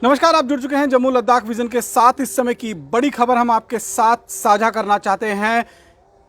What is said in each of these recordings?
नमस्कार, आप जुड़ चुके हैं जम्मू लद्दाख विजन के साथ। इस समय की बड़ी खबर हम आपके साथ साझा करना चाहते हैं।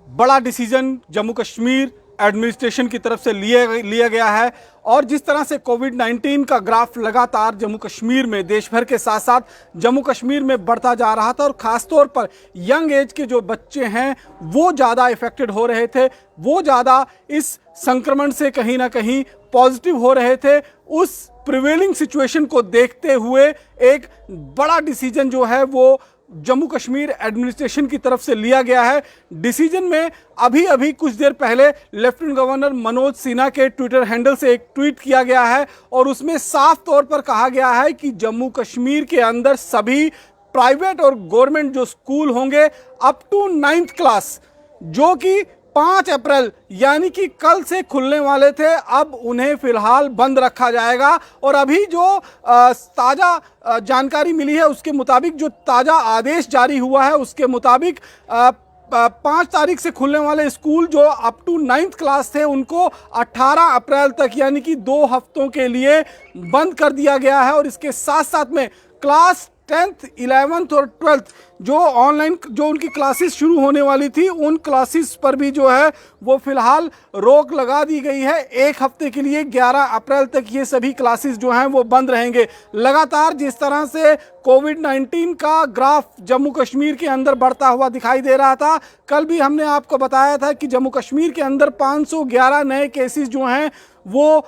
बड़ा डिसीजन जम्मू कश्मीर एडमिनिस्ट्रेशन की तरफ से लिया गया है और जिस तरह से कोविड-19 का ग्राफ लगातार जम्मू कश्मीर में, देश भर के साथ साथ जम्मू कश्मीर में बढ़ता जा रहा था और ख़ासतौर पर यंग एज के जो बच्चे हैं वो ज़्यादा इफेक्टेड हो रहे थे, वो ज़्यादा इस संक्रमण से कहीं ना कहीं पॉजिटिव हो रहे थे। उस प्रिवेलिंग सिचुएशन को देखते हुए एक बड़ा डिसीजन जो है वो जम्मू कश्मीर एडमिनिस्ट्रेशन की तरफ से लिया गया है। डिसीजन में अभी कुछ देर पहले लेफ्टिनेंट गवर्नर मनोज सिन्हा के ट्विटर हैंडल से एक ट्वीट किया गया है और उसमें साफ तौर पर कहा गया है कि जम्मू कश्मीर के अंदर सभी प्राइवेट और गवर्नमेंट जो स्कूल होंगे अप टू 9th क्लास, जो कि 5 अप्रैल यानी कि कल से खुलने वाले थे, अब उन्हें फिलहाल बंद रखा जाएगा। और अभी जो ताज़ा जानकारी मिली है उसके मुताबिक, जो ताज़ा आदेश जारी हुआ है उसके मुताबिक 5 तारीख से खुलने वाले स्कूल जो अप टू 9th क्लास थे उनको 18 अप्रैल तक यानी कि 2 हफ्तों के लिए बंद कर दिया गया है। और इसके साथ साथ में क्लास 10th, 11th और 12th जो ऑनलाइन जो उनकी क्लासेस शुरू होने वाली थी उन क्लासेस पर भी जो है वो फिलहाल रोक लगा दी गई है। 1 हफ्ते के लिए 11 अप्रैल तक ये सभी क्लासेस जो हैं वो बंद रहेंगे। लगातार जिस तरह से कोविड-19 का ग्राफ जम्मू कश्मीर के अंदर बढ़ता हुआ दिखाई दे रहा था, कल भी हमने आपको बताया था कि जम्मू कश्मीर के अंदर 511 नए केसेस जो हैं वो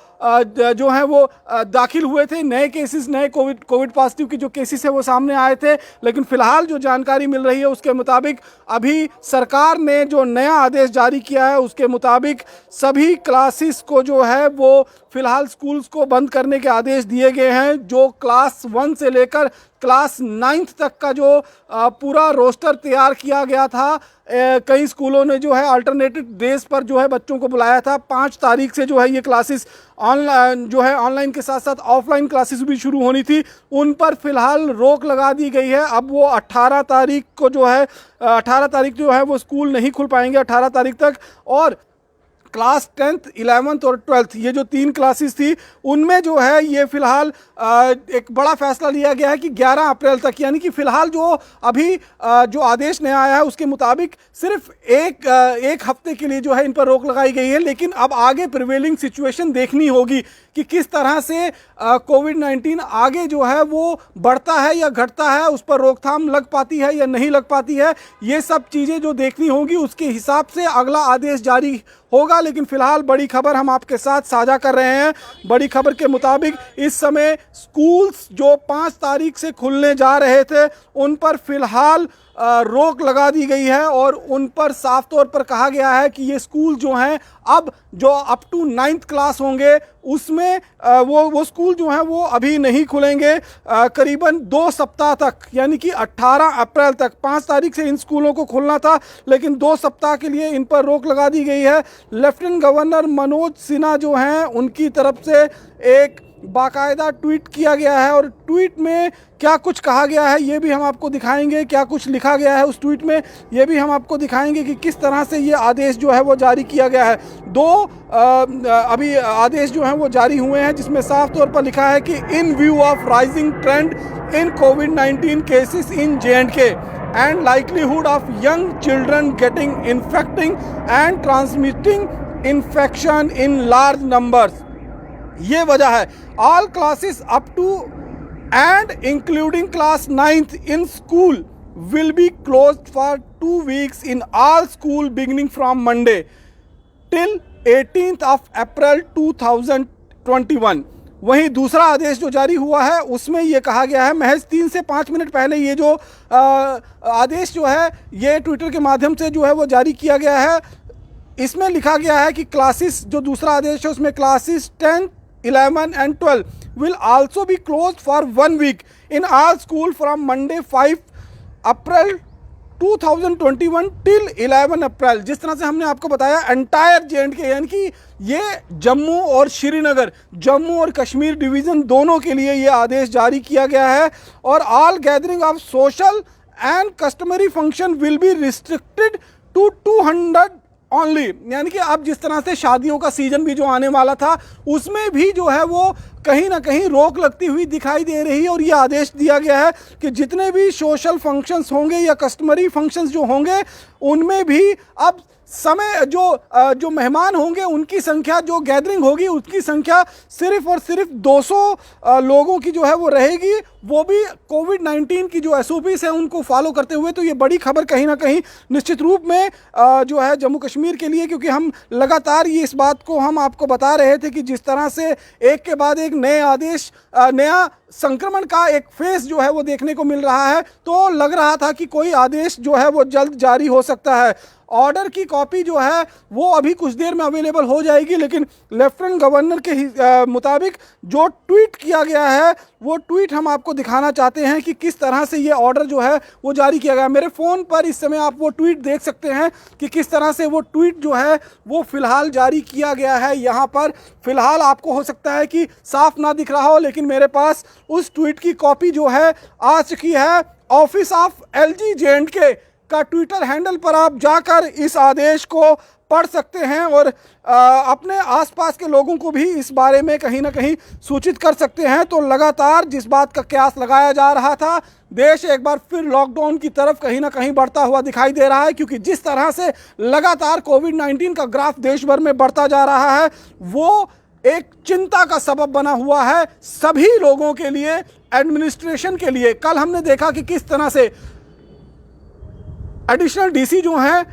दाखिल हुए थे। नए केसेस, नए कोविड पॉजिटिव के जो केसेस है वो सामने आए थे। लेकिन फिलहाल जो जानकारी मिल रही है उसके मुताबिक अभी सरकार ने जो नया आदेश जारी किया है उसके मुताबिक सभी क्लासेस को जो है वो फिलहाल स्कूल्स को बंद करने के आदेश दिए गए हैं। जो क्लास 1 से लेकर क्लास 9th तक का जो पूरा रोस्टर तैयार किया गया था, कई स्कूलों ने जो है अल्टरनेटिव डेज पर जो है बच्चों को बुलाया था। 5 तारीख से जो है ये क्लासेस ऑनलाइन के साथ साथ ऑफलाइन क्लासेस भी शुरू होनी थी, उन पर फिलहाल रोक लगा दी गई है। अब वो 18 तारीख को जो है 18 तारीख जो है वो स्कूल नहीं खुल पाएंगे 18 तारीख तक। और क्लास 10th, 11th और 12th ये जो 3 क्लासेस थी उनमें जो है ये फिलहाल एक बड़ा फैसला लिया गया है कि 11 अप्रैल तक, यानी कि फिलहाल जो अभी जो आदेश नया आया है उसके मुताबिक सिर्फ एक हफ्ते के लिए जो है इन पर रोक लगाई गई है। लेकिन अब आगे प्रिवेलिंग सिचुएशन देखनी होगी कि किस तरह से कोविड-19 आगे जो है वो बढ़ता है या घटता है, उस पर रोकथाम लग पाती है या नहीं लग पाती है, ये सब चीज़ें जो देखनी होंगी उसके हिसाब से अगला आदेश जारी होगा। लेकिन फिलहाल बड़ी खबर हम आपके साथ साझा कर रहे हैं। बड़ी खबर के मुताबिक इस समय स्कूल्स जो 5 तारीख से खुलने जा रहे थे उन पर फिलहाल रोक लगा दी गई है और उन पर साफ तौर पर कहा गया है कि ये स्कूल जो हैं अब जो अप टू 9th क्लास होंगे उसमें वो स्कूल जो हैं वो अभी नहीं खुलेंगे करीबन 2 सप्ताह तक, यानी कि 18 अप्रैल तक। 5 तारीख से इन स्कूलों को खुलना था लेकिन 2 सप्ताह के लिए इन पर रोक लगा दी गई है। लेफ्टिनेंट गवर्नर मनोज सिन्हा जो हैं उनकी तरफ से एक बाकायदा ट्वीट किया गया है और ट्वीट में क्या कुछ कहा गया है ये भी हम आपको दिखाएंगे, क्या कुछ लिखा गया है उस ट्वीट में ये भी हम आपको दिखाएंगे कि किस तरह से ये आदेश जो है वो जारी किया गया है। 2 अभी आदेश जो हैं वो जारी हुए हैं जिसमें साफ तौर पर लिखा है कि इन view of rising trend in covid cases in J&K and likelihood of young children getting infecting and transmitting infection in large numbers, ये वजह है। All classes up to and including class 9th in school will be closed for 2 weeks in all school beginning from Monday till 18th of April 2021। वहीं दूसरा आदेश जो जारी हुआ है उसमें ये कहा गया है, महज 3 से 5 मिनट पहले ये जो आदेश जो है ये ट्विटर के माध्यम से जो है वो जारी किया गया है। इसमें लिखा गया है कि क्लासेस, जो दूसरा आदेश है उसमें classes 10, 11 and 12 will also be closed for 1 week in all school from Monday 5 April 2021 till 11 अप्रैल। जिस तरह से हमने आपको बताया एंटायर J&K यानी कि ये जम्मू और श्रीनगर, जम्मू और कश्मीर डिवीज़न दोनों के लिए ये आदेश जारी किया गया है। और all gathering of social and customary function will be restricted to 200 only, यानी कि अब जिस तरह से शादियों का सीजन भी जो आने वाला था उसमें भी जो है वो कहीं ना कहीं रोक लगती हुई दिखाई दे रही है। और ये आदेश दिया गया है कि जितने भी सोशल फंक्शंस होंगे या कस्टमरी फंक्शंस जो होंगे उनमें भी अब समय जो मेहमान होंगे उनकी संख्या, जो गैदरिंग होगी उसकी संख्या सिर्फ और सिर्फ 200 लोगों की जो है वो रहेगी, वो भी कोविड-19 की जो एसओपीस है उनको फॉलो करते हुए। तो ये बड़ी खबर कहीं ना कहीं निश्चित रूप में जो है जम्मू कश्मीर के लिए, क्योंकि हम लगातार ये इस बात को हम आपको बता रहे थे कि जिस तरह से एक के बाद एक नए आदेश, नया संक्रमण का एक फेस जो है वो देखने को मिल रहा है, तो लग रहा था कि कोई आदेश जो है वो जल्द जारी हो सकता है। ऑर्डर की कॉपी जो है वो अभी कुछ देर में अवेलेबल हो जाएगी, लेकिन लेफ्टिनेंट गवर्नर के मुताबिक जो ट्वीट किया गया है वो ट्वीट हम आपको दिखाना चाहते हैं कि किस तरह से ये ऑर्डर जो है वो जारी किया गया। मेरे फ़ोन पर इस समय आप वो ट्वीट देख सकते हैं कि किस तरह से वो ट्वीट जो है वो फ़िलहाल जारी किया गया है। यहाँ पर फ़िलहाल आपको हो सकता है कि साफ ना दिख रहा हो, लेकिन मेरे पास उस ट्वीट की कॉपी जो है आ चुकी है। ऑफिस ऑफ LG J&K का ट्विटर हैंडल पर आप जाकर इस आदेश को पढ़ सकते हैं और अपने आसपास के लोगों को भी इस बारे में कहीं ना कहीं सूचित कर सकते हैं। तो लगातार जिस बात का कयास लगाया जा रहा था, देश एक बार फिर लॉकडाउन की तरफ कहीं ना कहीं बढ़ता हुआ दिखाई दे रहा है, क्योंकि जिस तरह से लगातार कोविड-19 का ग्राफ देश भर में बढ़ता जा रहा है वो एक चिंता का सबब बना हुआ है सभी लोगों के लिए, एडमिनिस्ट्रेशन के लिए। कल हमने देखा कि किस तरह से एडिशनल डीसी जो हैं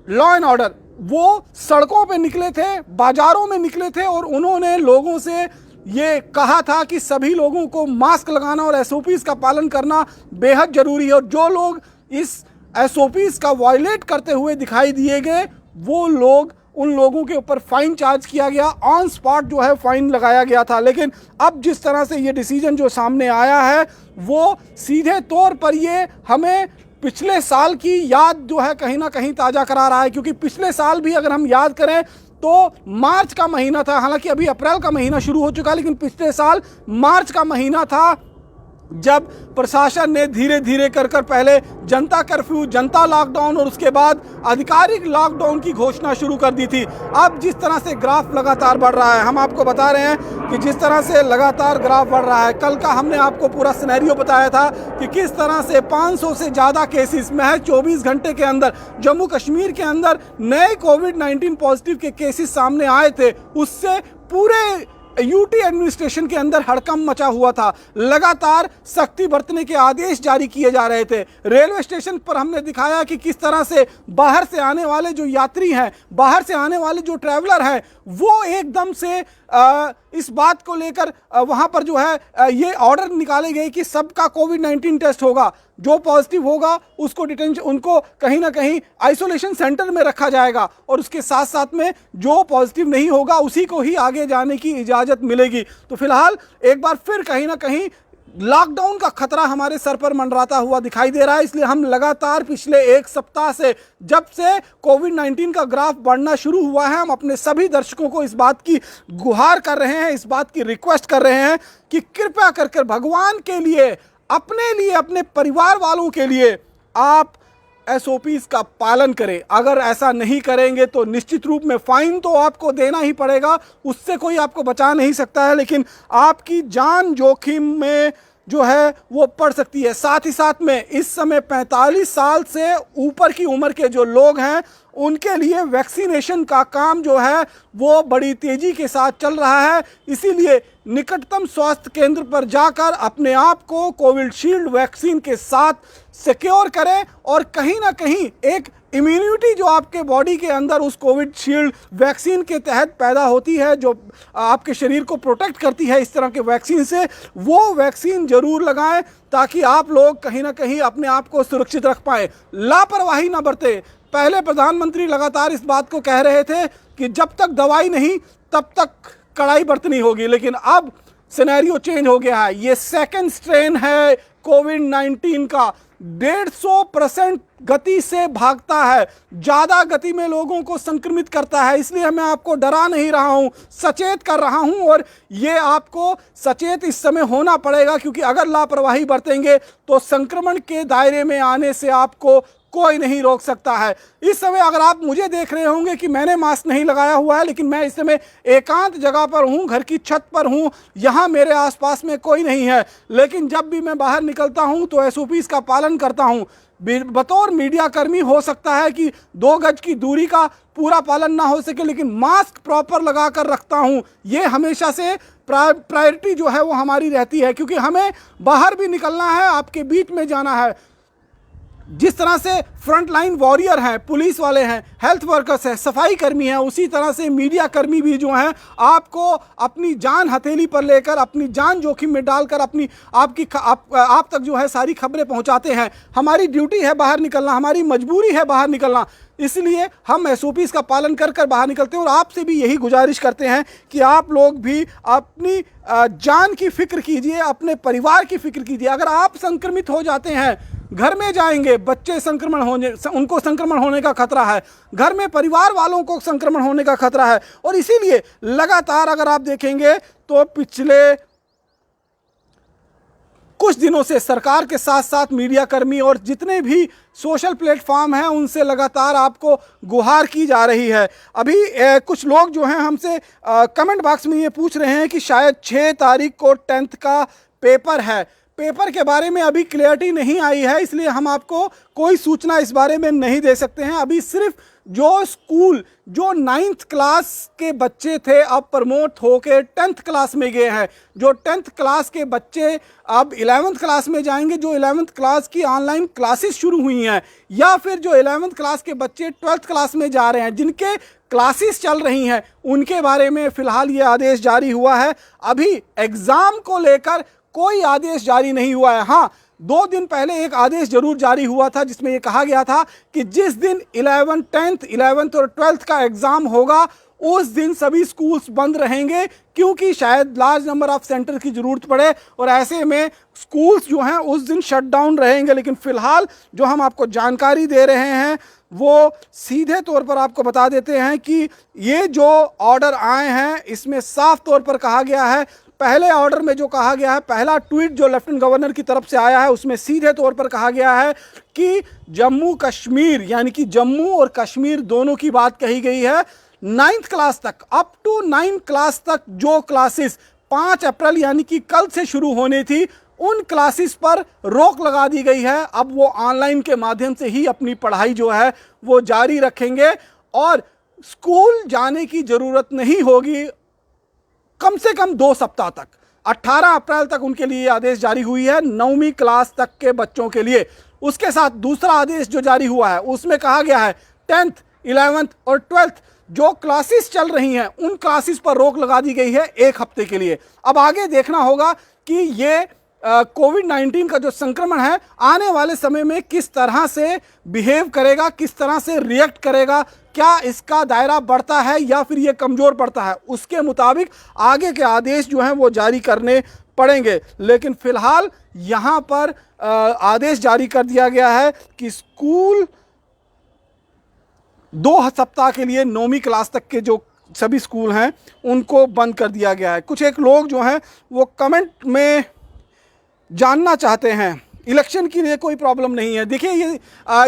लॉ एंड ऑर्डर, वो सड़कों पे निकले थे, बाजारों में निकले थे और उन्होंने लोगों से ये कहा था कि सभी लोगों को मास्क लगाना और एसओपीज़ का पालन करना बेहद ज़रूरी है। और जो लोग इस एसओपीज़ का वायलेट करते हुए दिखाई दिए गए, वो लोग, उन लोगों के ऊपर फाइन चार्ज किया गया, ऑन स्पॉट जो है फाइन लगाया गया था। लेकिन अब जिस तरह से ये डिसीजन जो सामने आया है वो सीधे तौर पर ये हमें पिछले साल की याद जो है कहीं ना कहीं ताज़ा करा रहा है, क्योंकि पिछले साल भी अगर हम याद करें तो मार्च का महीना था, हालांकि अभी अप्रैल का महीना शुरू हो चुका, लेकिन पिछले साल मार्च का महीना था जब प्रशासन ने धीरे धीरे कर पहले जनता कर्फ्यू, जनता लॉकडाउन और उसके बाद आधिकारिक लॉकडाउन की घोषणा शुरू कर दी थी। अब जिस तरह से ग्राफ लगातार बढ़ रहा है, हम आपको बता रहे हैं कि जिस तरह से लगातार ग्राफ बढ़ रहा है, कल का हमने आपको पूरा सिनेरियो बताया था कि किस तरह से 500 से ज़्यादा केसेस महज 24 घंटे के अंदर जम्मू कश्मीर के अंदर नए कोविड-19 पॉजिटिव के केसेस सामने आए थे। उससे पूरे यूटी एडमिनिस्ट्रेशन के अंदर हड़कंप मचा हुआ था, लगातार सख्ती बरतने के आदेश जारी किए जा रहे थे। रेलवे स्टेशन पर हमने दिखाया कि किस तरह से बाहर से आने वाले जो यात्री हैं, बाहर से आने वाले जो ट्रैवलर हैं, वो एकदम से इस बात को लेकर वहाँ पर जो है ये ऑर्डर निकाले गए कि सबका कोविड-19 टेस्ट होगा, जो पॉजिटिव होगा उसको डिटेंशन, उनको कहीं ना कहीं आइसोलेशन सेंटर में रखा जाएगा और उसके साथ साथ में जो पॉजिटिव नहीं होगा उसी को ही आगे जाने की इजाज़त मिलेगी। तो फिलहाल एक बार फिर कहीं ना कहीं लॉकडाउन का खतरा हमारे सर पर मंडराता हुआ दिखाई दे रहा है। इसलिए हम लगातार पिछले एक सप्ताह से, जब से कोविड-19 का ग्राफ बढ़ना शुरू हुआ है, हम अपने सभी दर्शकों को इस बात की गुहार कर रहे हैं, इस बात की रिक्वेस्ट कर रहे हैं कि कृपया कर भगवान के लिए, अपने लिए, अपने परिवार वालों के लिए आप एसओपीज़ का पालन करें। अगर ऐसा नहीं करेंगे तो निश्चित रूप में फाइन तो आपको देना ही पड़ेगा, उससे कोई आपको बचा नहीं सकता है, लेकिन आपकी जान जोखिम में जो है वो पड़ सकती है। साथ ही साथ में इस समय 45 साल से ऊपर की उम्र के जो लोग हैं उनके लिए वैक्सीनेशन का काम जो है वो बड़ी तेज़ी के साथ चल रहा है। इसीलिए निकटतम स्वास्थ्य केंद्र पर जाकर अपने आप को कोविशील्ड वैक्सीन के साथ सिक्योर करें और कहीं ना कहीं एक इम्यूनिटी जो आपके बॉडी के अंदर उस कोविशील्ड वैक्सीन के तहत पैदा होती है, जो आपके शरीर को प्रोटेक्ट करती है इस तरह के वैक्सीन से, वो वैक्सीन ज़रूर लगाएं ताकि आप लोग कहीं ना कहीं अपने आप को सुरक्षित रख पाएँ, लापरवाही ना बरतें। पहले प्रधानमंत्री लगातार इस बात को कह रहे थे कि जब तक दवाई नहीं तब तक कड़ाई बरतनी होगी, लेकिन अब सिनेरियो चेंज हो गया है। ये सेकंड स्ट्रेन है कोविड-19 का, 150% गति से भागता है, ज़्यादा गति में लोगों को संक्रमित करता है। इसलिए मैं आपको डरा नहीं रहा हूँ, सचेत कर रहा हूँ और ये आपको सचेत इस समय होना पड़ेगा, क्योंकि अगर लापरवाही बरतेंगे तो संक्रमण के दायरे में आने से आपको कोई नहीं रोक सकता है। इस समय अगर आप मुझे देख रहे होंगे कि मैंने मास्क नहीं लगाया हुआ है, लेकिन मैं इस समय एकांत जगह पर हूं, घर की छत पर हूं, यहां मेरे आसपास में कोई नहीं है, लेकिन जब भी मैं बाहर निकलता हूं तो एसओपीज का पालन करता हूं। बतौर मीडिया कर्मी हो सकता है कि 2 गज की दूरी का पूरा पालन ना हो सके, लेकिन मास्क प्रॉपर लगा कर रखता हूं। ये हमेशा से प्रायोरिटी जो है वो हमारी रहती है, क्योंकि हमें बाहर भी निकलना है, आपके बीच में जाना है। जिस तरह से फ्रंट लाइन वॉरियर हैं, पुलिस वाले हैं, हेल्थ वर्कर्स हैं, सफाई कर्मी हैं, उसी तरह से मीडिया कर्मी भी जो हैं आपको अपनी जान हथेली पर लेकर, अपनी जान जोखिम में डालकर आप तक जो है सारी खबरें पहुंचाते हैं। हमारी ड्यूटी है बाहर निकलना, हमारी मजबूरी है बाहर निकलना, इसलिए हम एसओपीज का पालन कर कर बाहर निकलते हैं। और आपसे भी यही गुजारिश करते हैं कि आप लोग भी अपनी जान की फिक्र कीजिए, अपने परिवार की फिक्र कीजिए। अगर आप संक्रमित हो जाते हैं, घर में जाएंगे, बच्चे उनको संक्रमण होने का खतरा है, घर में परिवार वालों को संक्रमण होने का खतरा है। और इसीलिए लगातार अगर आप देखेंगे तो पिछले कुछ दिनों से सरकार के साथ साथ मीडिया कर्मी और जितने भी सोशल प्लेटफॉर्म हैं उनसे लगातार आपको गुहार की जा रही है। अभी कुछ लोग जो हैं हमसे कमेंट बॉक्स में ये पूछ रहे हैं कि शायद 6 तारीख को 10th का पेपर है। पेपर के बारे में अभी क्लियरिटी नहीं आई है, इसलिए हम आपको कोई सूचना इस बारे में नहीं दे सकते हैं। अभी सिर्फ जो स्कूल जो 9th क्लास के बच्चे थे अब प्रमोट होकर 10th क्लास में गए हैं, जो 10th क्लास के बच्चे अब 11th क्लास में जाएंगे, जो 11th क्लास की ऑनलाइन क्लासेस शुरू हुई हैं, या फिर जो 11th क्लास के बच्चे 12th क्लास में जा रहे हैं, जिनके क्लासेस चल रही हैं, उनके बारे में फिलहाल ये आदेश जारी हुआ है। अभी एग्जाम को लेकर कोई आदेश जारी नहीं हुआ है। हाँ, 2 दिन पहले एक आदेश जरूर जारी हुआ था जिसमें यह कहा गया था कि जिस दिन 11th और 12th का एग्जाम होगा उस दिन सभी स्कूल्स बंद रहेंगे, क्योंकि शायद लार्ज नंबर ऑफ सेंटर की जरूरत पड़े और ऐसे में स्कूल्स जो हैं उस दिन शट डाउन रहेंगे। लेकिन फिलहाल जो हम आपको जानकारी दे रहे हैं वो सीधे तौर पर आपको बता देते हैं कि ये जो ऑर्डर आए हैं इसमें साफ तौर पर कहा गया है, पहले ऑर्डर में जो कहा गया है, पहला ट्वीट जो लेफ्टिनेंट गवर्नर की तरफ से आया है उसमें सीधे तौर पर कहा गया है कि जम्मू कश्मीर यानी कि जम्मू और कश्मीर दोनों की बात कही गई है। 9th क्लास तक, अप टू 9th क्लास तक जो क्लासेस 5 अप्रैल यानी कि कल से शुरू होनी थी, उन क्लासेस पर रोक लगा दी गई है। अब वो ऑनलाइन के माध्यम से ही अपनी पढ़ाई जो है वो जारी रखेंगे और स्कूल जाने की जरूरत नहीं होगी कम से कम 2 सप्ताह तक। 18 अप्रैल तक उनके लिए आदेश जारी हुई है 9वीं क्लास तक के बच्चों के लिए। उसके साथ दूसरा आदेश जो जारी हुआ है उसमें कहा गया है 10th, 11th और 12th जो क्लासेस चल रही हैं उन क्लासेस पर रोक लगा दी गई है 1 हफ्ते के लिए। अब आगे देखना होगा कि ये कोविड-19 का जो संक्रमण है आने वाले समय में किस तरह से बिहेव करेगा, किस तरह से रिएक्ट करेगा, क्या इसका दायरा बढ़ता है या फिर ये कमज़ोर पड़ता है, उसके मुताबिक आगे के आदेश जो हैं वो जारी करने पड़ेंगे। लेकिन फिलहाल यहाँ पर आदेश जारी कर दिया गया है कि स्कूल 2 सप्ताह के लिए 9वीं क्लास तक के जो सभी स्कूल हैं उनको बंद कर दिया गया है। कुछ एक लोग जो हैं वो कमेंट में जानना चाहते हैं, इलेक्शन के लिए कोई प्रॉब्लम नहीं है। देखिए ये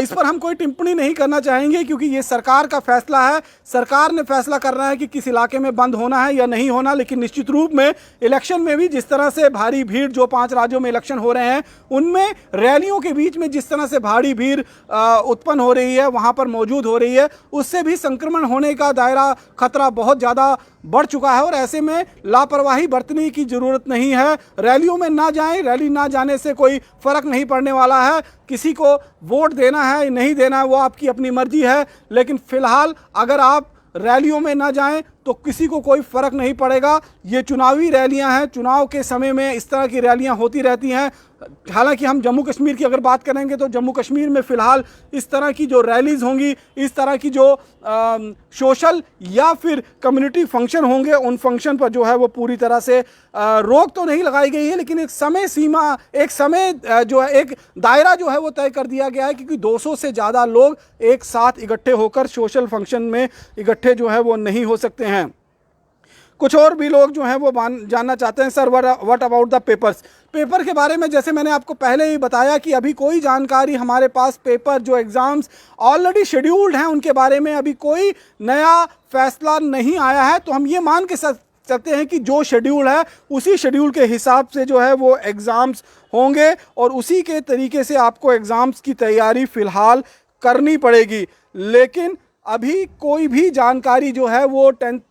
इस पर हम कोई टिप्पणी नहीं करना चाहेंगे क्योंकि ये सरकार का फैसला है, सरकार ने फैसला करना है कि किस इलाके में बंद होना है या नहीं होना। लेकिन निश्चित रूप में इलेक्शन में भी जिस तरह से भारी भीड़ जो 5 राज्यों में इलेक्शन हो रहे हैं उनमें रैलियों के बीच में जिस तरह से भारी भीड़ उत्पन्न हो रही है, वहाँ पर मौजूद हो रही है, उससे भी संक्रमण होने का दायरा खतरा बहुत ज़्यादा बढ़ चुका है। और ऐसे में लापरवाही बरतने की ज़रूरत नहीं है। रैलियों में ना जाएं, रैली ना जाने से कोई फ़र्क नहीं पड़ने वाला है। किसी को वोट देना है नहीं देना है वो आपकी अपनी मर्जी है, लेकिन फ़िलहाल अगर आप रैलियों में ना जाएं तो किसी को कोई फ़र्क नहीं पड़ेगा। ये चुनावी रैलियां हैं, चुनाव के समय में इस तरह की रैलियां होती रहती हैं। हालांकि हम जम्मू कश्मीर की अगर बात करेंगे तो जम्मू कश्मीर में फ़िलहाल इस तरह की जो रैलीज़ होंगी, इस तरह की जो सोशल या फिर कम्युनिटी फंक्शन होंगे, उन फंक्शन पर जो है वो पूरी तरह से रोक तो नहीं लगाई गई है, लेकिन एक समय सीमा, एक समय जो है, एक दायरा जो है वो तय कर दिया गया है क्योंकि 200 से ज़्यादा लोग एक साथ इकट्ठे होकर सोशल फंक्शन में इकट्ठे जो है वो नहीं हो सकते हैं। कुछ और भी लोग जो हैं वो जानना चाहते हैं, sir what about the papers. Paper के बारे में जैसे मैंने आपको पहले ही बताया कि अभी कोई जानकारी हमारे पास पेपर जो एग्ज़ाम्स ऑलरेडी शेड्यूल्ड हैं उनके बारे में अभी कोई नया फैसला नहीं आया है। तो हम ये मान के चलते हैं कि जो शेड्यूल है उसी शेड्यूल के हिसाब से जो है वो एग्ज़ाम्स होंगे और उसी के तरीके से आपको एग्ज़ाम्स की तैयारी फ़िलहाल करनी पड़ेगी। लेकिन अभी कोई भी जानकारी जो है वो 10th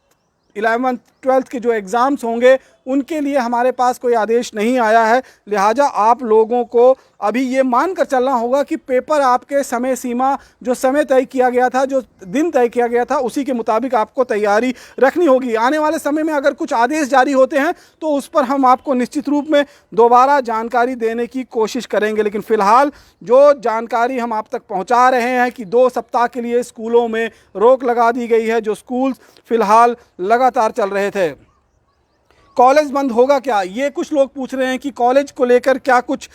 11th 12th के जो एग्ज़ाम्स होंगे उनके लिए हमारे पास कोई आदेश नहीं आया है। लिहाजा आप लोगों को अभी ये मान कर चलना होगा कि पेपर आपके समय सीमा, जो समय तय किया गया था, जो दिन तय किया गया था, उसी के मुताबिक आपको तैयारी रखनी होगी। आने वाले समय में अगर कुछ आदेश जारी होते हैं तो उस पर हम आपको निश्चित रूप में दोबारा जानकारी देने की कोशिश करेंगे। लेकिन फ़िलहाल जो जानकारी हम आप तक पहुँचा रहे हैं कि 2 सप्ताह के लिए स्कूलों में रोक लगा दी गई है, जो स्कूल फ़िलहाल लगातार चल रहे थे। कॉलेज बंद होगा क्या, ये कुछ लोग पूछ रहे हैं कि कॉलेज को लेकर क्या कुछ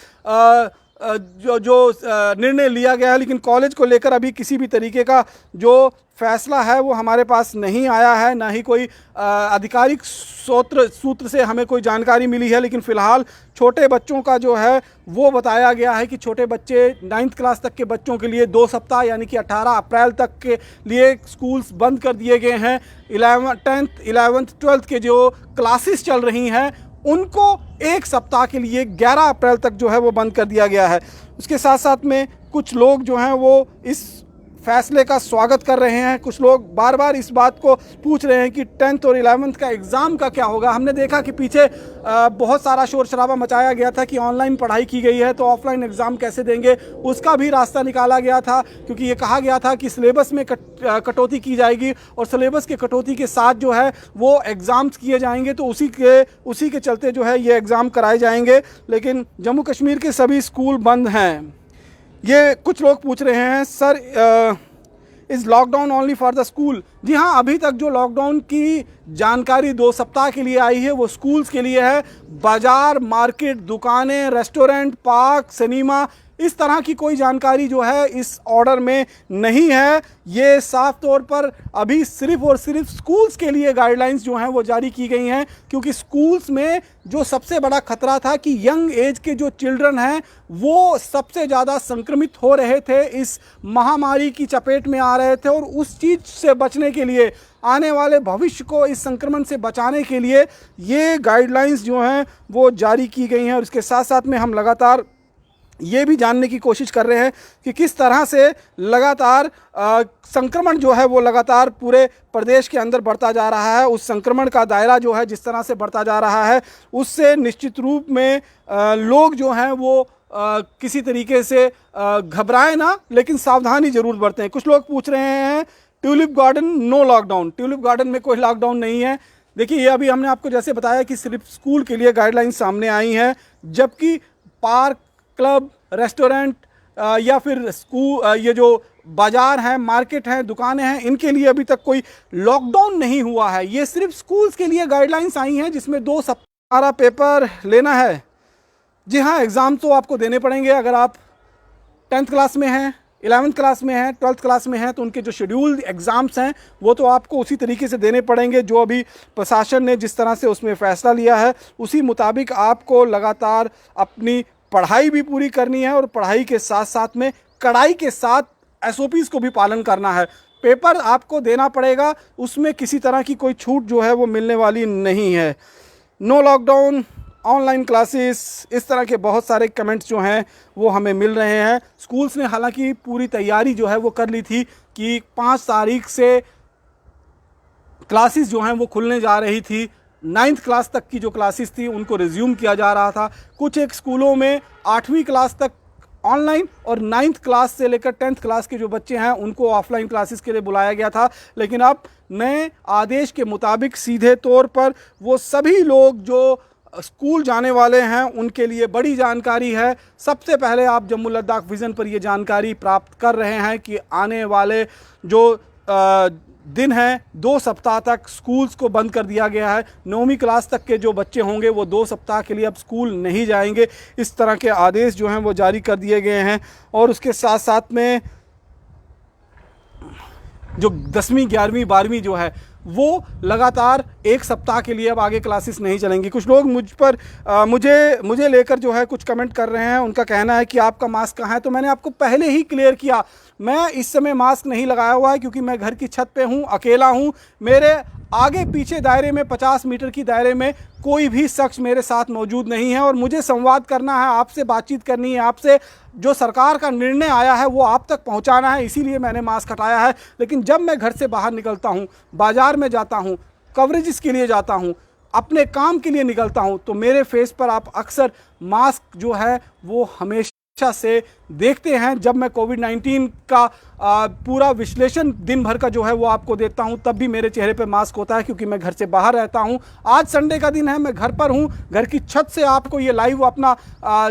जो निर्णय लिया गया है। लेकिन कॉलेज को लेकर अभी किसी भी तरीके का जो फैसला है वो हमारे पास नहीं आया है, ना ही कोई आधिकारिक सूत्र से हमें कोई जानकारी मिली है। लेकिन फ़िलहाल छोटे बच्चों का जो है वो बताया गया है कि छोटे बच्चे 9th क्लास तक के बच्चों के लिए 2 सप्ताह यानी कि 18 अप्रैल तक के लिए स्कूल्स बंद कर दिए गए हैं। 10th 11th 12th के जो क्लासेस चल रही हैं उनको 1 सप्ताह के लिए 11 अप्रैल तक जो है वो बंद कर दिया गया है। उसके साथ साथ में कुछ लोग जो हैं वो इस फैसले का स्वागत कर रहे हैं। कुछ लोग बार बार इस बात को पूछ रहे हैं कि 10th और 11th का एग्ज़ाम का क्या होगा। हमने देखा कि पीछे बहुत सारा शोर शराबा मचाया गया था कि ऑनलाइन पढ़ाई की गई है तो ऑफलाइन एग्ज़ाम कैसे देंगे, उसका भी रास्ता निकाला गया था। क्योंकि ये कहा गया था कि सिलेबस में कटौती की जाएगी और सिलेबस के कटौती के साथ जो है वो एग्ज़ाम्स किए जाएंगे, तो उसी के चलते जो है ये एग्ज़ाम कराए जाएंगे। लेकिन जम्मू कश्मीर के सभी स्कूल बंद हैं। ये कुछ लोग पूछ रहे हैं, sir is lockdown only for the school. जी हाँ, अभी तक जो लॉकडाउन की जानकारी 2 सप्ताह के लिए आई है वो स्कूल्स के लिए है। बाज़ार, मार्केट, दुकानें, रेस्टोरेंट, पार्क, सिनेमा, इस तरह की कोई जानकारी जो है इस ऑर्डर में नहीं है। ये साफ तौर पर अभी सिर्फ़ और सिर्फ स्कूल्स के लिए गाइडलाइंस जो हैं वो जारी की गई हैं। क्योंकि स्कूल्स में जो सबसे बड़ा खतरा था कि यंग एज के जो चिल्ड्रन हैं वो सबसे ज़्यादा संक्रमित हो रहे थे, इस महामारी की चपेट में आ रहे थे। और उस चीज़ से बचने के लिए, आने वाले भविष्य को इस संक्रमण से बचाने के लिए ये गाइडलाइंस जो हैं वो जारी की गई हैं। और इसके साथ साथ में हम लगातार ये भी जानने की कोशिश कर रहे हैं कि किस तरह से लगातार संक्रमण जो है वो लगातार पूरे प्रदेश के अंदर बढ़ता जा रहा है। उस संक्रमण का दायरा जो है जिस तरह से बढ़ता जा रहा है उससे निश्चित रूप में लोग जो हैं वो किसी तरीके से घबराएं ना, लेकिन सावधानी ज़रूर बरतें। कुछ लोग पूछ रहे हैं tulip garden no lockdown. Tulip garden में कोई लॉकडाउन नहीं है। देखिए, ये अभी हमने आपको जैसे बताया कि सिर्फ स्कूल के लिए गाइडलाइंस सामने आई हैं, जबकि पार्क, क्लब, रेस्टोरेंट या फिर स्कूल, ये जो बाज़ार हैं, मार्केट हैं, दुकानें हैं, इनके लिए अभी तक कोई लॉकडाउन नहीं हुआ है। ये सिर्फ स्कूल्स के लिए गाइडलाइंस आई हैं जिसमें 2 सप्ताह पेपर लेना है। जी हाँ, एग्ज़ाम तो आपको देने पड़ेंगे। अगर आप 10th क्लास में हैं, 11th क्लास में हैं, 12th क्लास में हैं तो उनके जो शेड्यूल्ड एग्ज़ाम्स हैं वो तो आपको उसी तरीके से देने पड़ेंगे जो अभी प्रशासन ने जिस तरह से उसमें फ़ैसला लिया है उसी मुताबिक आपको लगातार अपनी पढ़ाई भी पूरी करनी है और पढ़ाई के साथ साथ में कड़ाई के साथ SOPs को भी पालन करना है। पेपर आपको देना पड़ेगा, उसमें किसी तरह की कोई छूट जो है वो मिलने वाली नहीं है। नो लॉकडाउन, ऑनलाइन क्लासेस, इस तरह के बहुत सारे कमेंट्स जो हैं वो हमें मिल रहे हैं। स्कूल्स ने हालांकि पूरी तैयारी जो है वो कर ली थी कि 5 तारीख से क्लासेस जो हैं वो खुलने जा रही थी। 9th क्लास तक की जो क्लासेस थी उनको रिज्यूम किया जा रहा था। कुछ एक स्कूलों में 8वीं क्लास तक ऑनलाइन और 9th क्लास से लेकर 10th क्लास के जो बच्चे हैं उनको ऑफलाइन क्लासेस के लिए बुलाया गया था। लेकिन अब नए आदेश के मुताबिक सीधे तौर पर वो सभी लोग जो स्कूल जाने वाले हैं उनके लिए बड़ी जानकारी है। सबसे पहले आप जम्मू लद्दाख विज़न पर ये जानकारी प्राप्त कर रहे हैं कि आने वाले जो दिन हैं 2 सप्ताह तक स्कूल्स को बंद कर दिया गया है। 9वीं क्लास तक के जो बच्चे होंगे वो 2 सप्ताह के लिए अब स्कूल नहीं जाएंगे। इस तरह के आदेश जो हैं वो जारी कर दिए गए हैं। और उसके साथ साथ में जो 10वीं 11वीं 12वीं जो है वो लगातार एक सप्ताह के लिए अब आगे क्लासेस नहीं चलेंगी। कुछ लोग मुझे लेकर जो है कुछ कमेंट कर रहे हैं। उनका कहना है कि आपका मास्क कहाँ है, तो मैंने आपको पहले ही क्लियर किया, मैं इस समय मास्क नहीं लगाया हुआ है क्योंकि मैं घर की छत पे हूँ, अकेला हूँ। मेरे आगे पीछे दायरे में 50 मीटर की दायरे में कोई भी शख्स मेरे साथ मौजूद नहीं है और मुझे संवाद करना है, आपसे बातचीत करनी है, आपसे जो सरकार का निर्णय आया है वो आप तक पहुंचाना है, इसीलिए मैंने मास्क हटाया है। लेकिन जब मैं घर से बाहर निकलता हूं, बाजार में जाता हूं, कवरेजेस के लिए जाता हूं, अपने काम के लिए निकलता हूं, तो मेरे फेस पर आप अक्सर मास्क जो है वो हमेशा से देखते हैं। जब मैं कोविड-19 का पूरा विश्लेषण दिन भर का जो है वो आपको देता हूं, तब भी मेरे चेहरे पे मास्क होता है क्योंकि मैं घर से बाहर रहता हूं। आज संडे का दिन है, मैं घर पर हूं, घर की छत से आपको ये लाइव अपना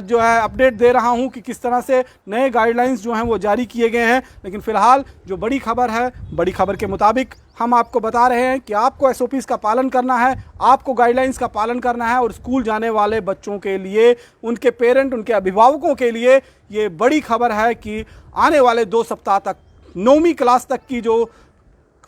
जो है अपडेट दे रहा हूं कि किस तरह से नए गाइडलाइंस जो हैं वो जारी किए गए हैं। लेकिन फिलहाल जो बड़ी खबर है, बड़ी खबर के मुताबिक हम आपको बता रहे हैं कि आपको SOPs का पालन करना है, आपको गाइडलाइंस का पालन करना है और स्कूल जाने वाले बच्चों के लिए, उनके पेरेंट, उनके अभिभावकों के लिए ये बड़ी खबर है कि आने वाले 2 सप्ताह तक 9वीं क्लास तक की जो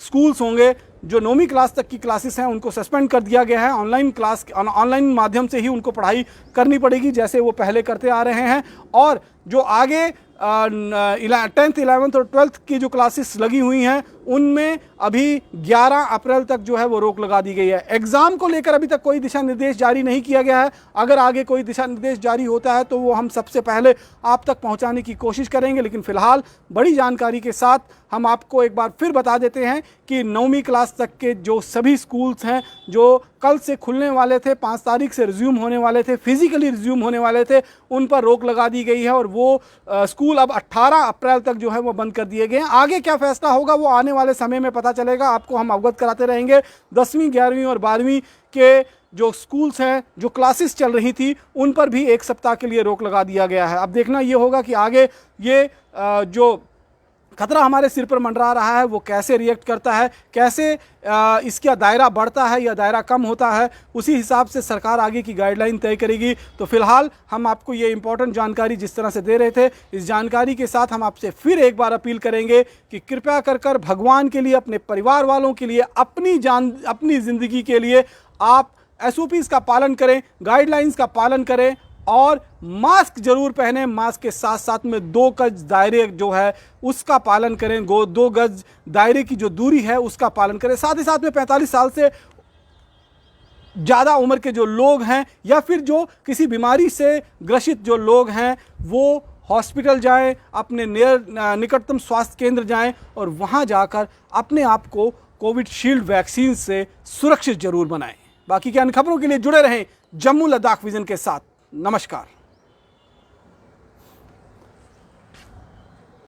स्कूल्स होंगे, जो 9वीं क्लास तक की क्लासेस हैं, उनको सस्पेंड कर दिया गया है। ऑनलाइन माध्यम से ही उनको पढ़ाई करनी पड़ेगी जैसे वो पहले करते आ रहे हैं। और जो आगे 10th, 11th और 12th की जो क्लासेस लगी हुई हैं उनमें अभी 11 अप्रैल तक जो है वो रोक लगा दी गई है। एग्ज़ाम को लेकर अभी तक कोई दिशा निर्देश जारी नहीं किया गया है। अगर आगे कोई दिशा निर्देश जारी होता है तो वो हम सबसे पहले आप तक पहुंचाने की कोशिश करेंगे। लेकिन फ़िलहाल बड़ी जानकारी के साथ हम आपको एक बार फिर बता देते हैं कि 9वीं क्लास तक के जो सभी स्कूल्स हैं जो कल से खुलने वाले थे, 5 तारीख से रिज्यूम होने वाले थे, फिजिकली रिज्यूम होने वाले थे, उन पर रोक लगा दी गई है और वो स्कूल अब 18 अप्रैल तक जो है वो बंद कर दिए गए हैं। आगे क्या फैसला होगा वो आने वाले समय में पता चलेगा, आपको हम अवगत कराते रहेंगे। 10वीं, 11वीं और 12वीं के जो स्कूल्स हैं, जो क्लासेस चल रही थी, उन पर भी 1 सप्ताह के लिए रोक लगा दिया गया है। अब देखना ये होगा कि आगे ये जो खतरा हमारे सिर पर मंडरा रहा है वो कैसे रिएक्ट करता है, कैसे इसका दायरा बढ़ता है या दायरा कम होता है, उसी हिसाब से सरकार आगे की गाइडलाइन तय करेगी। तो फिलहाल हम आपको ये इंपॉर्टेंट जानकारी जिस तरह से दे रहे थे, इस जानकारी के साथ हम आपसे फिर एक बार अपील करेंगे कि कृपया कर भगवान के लिए, अपने परिवार वालों के लिए, अपनी ज़िंदगी के लिए आप SOPs का पालन करें, गाइडलाइंस का पालन करें और मास्क जरूर पहने। मास्क के साथ साथ में 2 गज दायरे जो है उसका पालन करें, 2 गज दायरे की जो दूरी है उसका पालन करें। साथ ही साथ में 45 साल से ज़्यादा उम्र के जो लोग हैं या फिर जो किसी बीमारी से ग्रसित जो लोग हैं वो हॉस्पिटल जाएं, अपने निकटतम स्वास्थ्य केंद्र जाएं और वहां जाकर अपने आप को कोविशील्ड वैक्सीन से सुरक्षित जरूर बनाएं। बाकी की अन्य खबरों के लिए जुड़े रहें जम्मू लद्दाख विजन के साथ। नमस्कार।